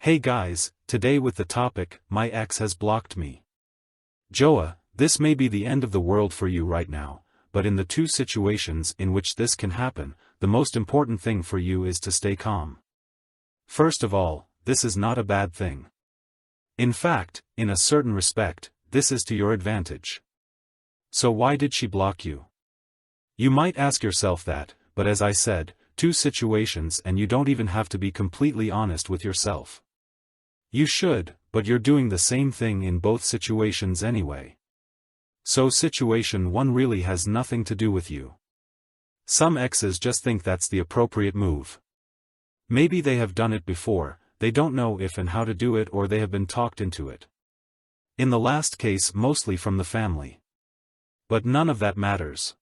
Hey guys, today with the topic, my ex has blocked me. Joa, this may be the end of the world for you right now, but in the two situations in which this can happen, the most important thing for you is to stay calm. First of all, this is not a bad thing. In fact, in a certain respect, this is to your advantage. So why did she block you? You might ask yourself that, but as I said, two situations and you don't even have to be completely honest with yourself. You should, but you're doing the same thing in both situations anyway. So situation 1 really has nothing to do with you. Some exes just think that's the appropriate move. Maybe they have done it before, they don't know if and how to do it, or they have been talked into it. In the last case, mostly from the family. But none of that matters.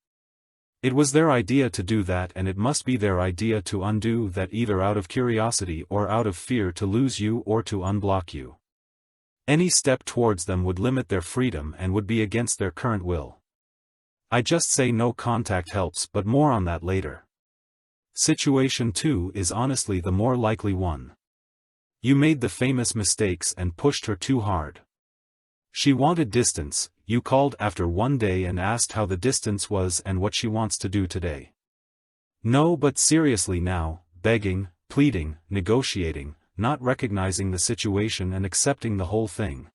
It was their idea to do that, and it must be their idea to undo that, either out of curiosity or out of fear to lose you or to unblock you. Any step towards them would limit their freedom and would be against their current will. I just say no contact helps, but more on that later. Situation 2 is honestly the more likely one. You made the famous mistakes and pushed her too hard. She wanted distance, you called after one day and asked how the distance was and what she wants to do today. No, but seriously now, begging, pleading, negotiating, not recognizing the situation and accepting the whole thing.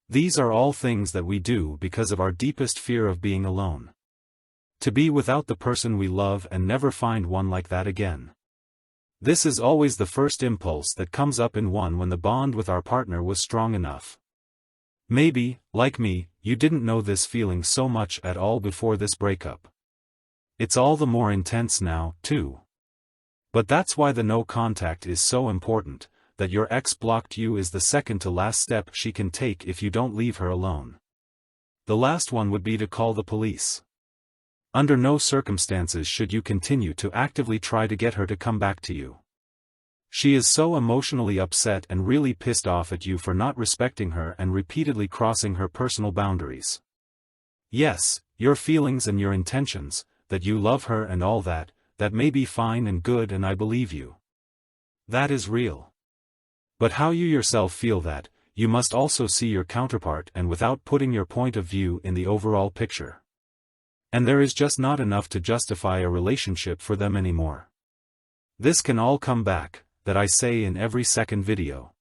These are all things that we do because of our deepest fear of being alone. To be without the person we love and never find one like that again. This is always the first impulse that comes up in one when the bond with our partner was strong enough. Maybe, like me, you didn't know this feeling so much at all before this breakup. It's all the more intense now, too. But that's why the no contact is so important, that your ex blocked you is the second to last step she can take if you don't leave her alone. The last one would be to call the police. Under no circumstances should you continue to actively try to get her to come back to you. She is so emotionally upset and really pissed off at you for not respecting her and repeatedly crossing her personal boundaries. Yes, your feelings and your intentions, that you love her and all that, that may be fine and good, and I believe you. That is real. But how you yourself feel that, you must also see your counterpart and without putting your point of view in the overall picture. And there is just not enough to justify a relationship for them anymore. This can all come back, that I say in every second video.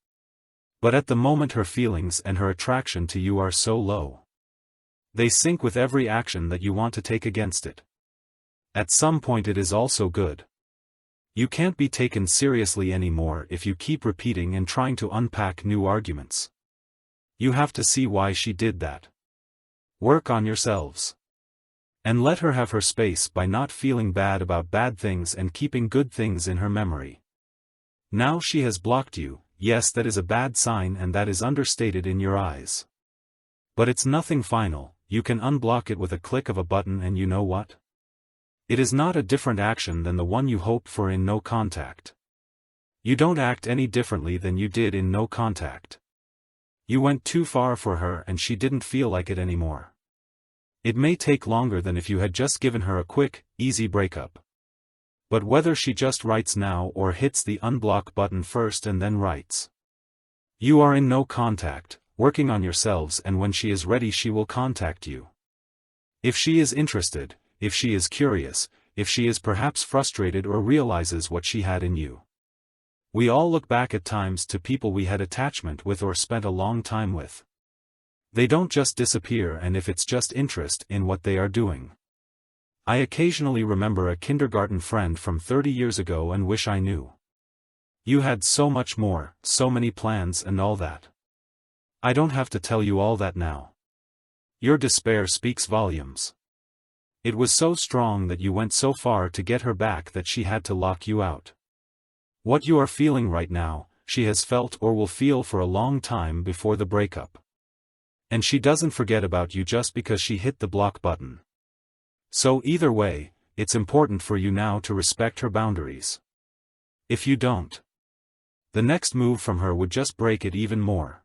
But at the moment her feelings and her attraction to you are so low. They sink with every action that you want to take against it. At some point it is also good. You can't be taken seriously anymore if you keep repeating and trying to unpack new arguments. You have to see why she did that. Work on yourselves. And let her have her space by not feeling bad about bad things and keeping good things in her memory. Now she has blocked you, yes, that is a bad sign and that is understated in your eyes. But it's nothing final, you can unblock it with a click of a button, and you know what? It is not a different action than the one you hoped for in no contact. You don't act any differently than you did in no contact. You went too far for her and she didn't feel like it anymore. It may take longer than if you had just given her a quick, easy breakup. But whether she just writes now or hits the unblock button first and then writes. You are in no contact, working on yourselves, and when she is ready she will contact you. If she is interested, if she is curious, if she is perhaps frustrated or realizes what she had in you. We all look back at times to people we had attachment with or spent a long time with. They don't just disappear, and if it's just interest in what they are doing. I occasionally remember a kindergarten friend from 30 years ago and wish I knew. You had so much more, so many plans and all that. I don't have to tell you all that now. Your despair speaks volumes. It was so strong that you went so far to get her back that she had to lock you out. What you are feeling right now, she has felt or will feel for a long time before the breakup. And she doesn't forget about you just because she hit the block button. So either way, it's important for you now to respect her boundaries. If you don't, the next move from her would just break it even more.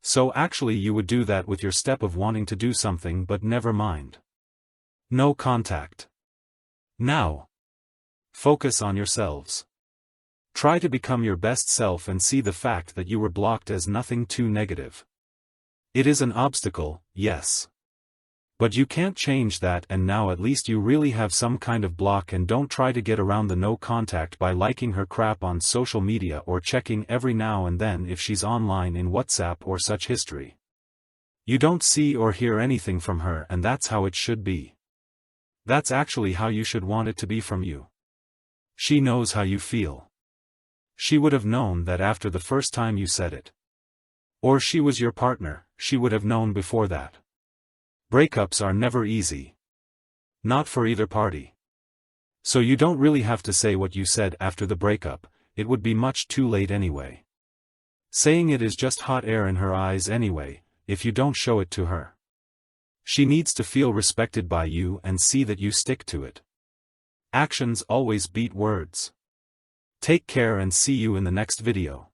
So actually you would do that with your step of wanting to do something, but never mind. No contact. Now, focus on yourselves. Try to become your best self and see the fact that you were blocked as nothing too negative. It is an obstacle, yes. But you can't change that, and now at least you really have some kind of block, and don't try to get around the no contact by liking her crap on social media or checking every now and then if she's online in WhatsApp or such history. You don't see or hear anything from her, and that's how it should be. That's actually how you should want it to be from you. She knows how you feel. She would have known that after the first time you said it. Or she was your partner, she would have known before that. Breakups are never easy. Not for either party. So you don't really have to say what you said after the breakup, it would be much too late anyway. Saying it is just hot air in her eyes anyway, if you don't show it to her. She needs to feel respected by you and see that you stick to it. Actions always beat words. Take care and see you in the next video.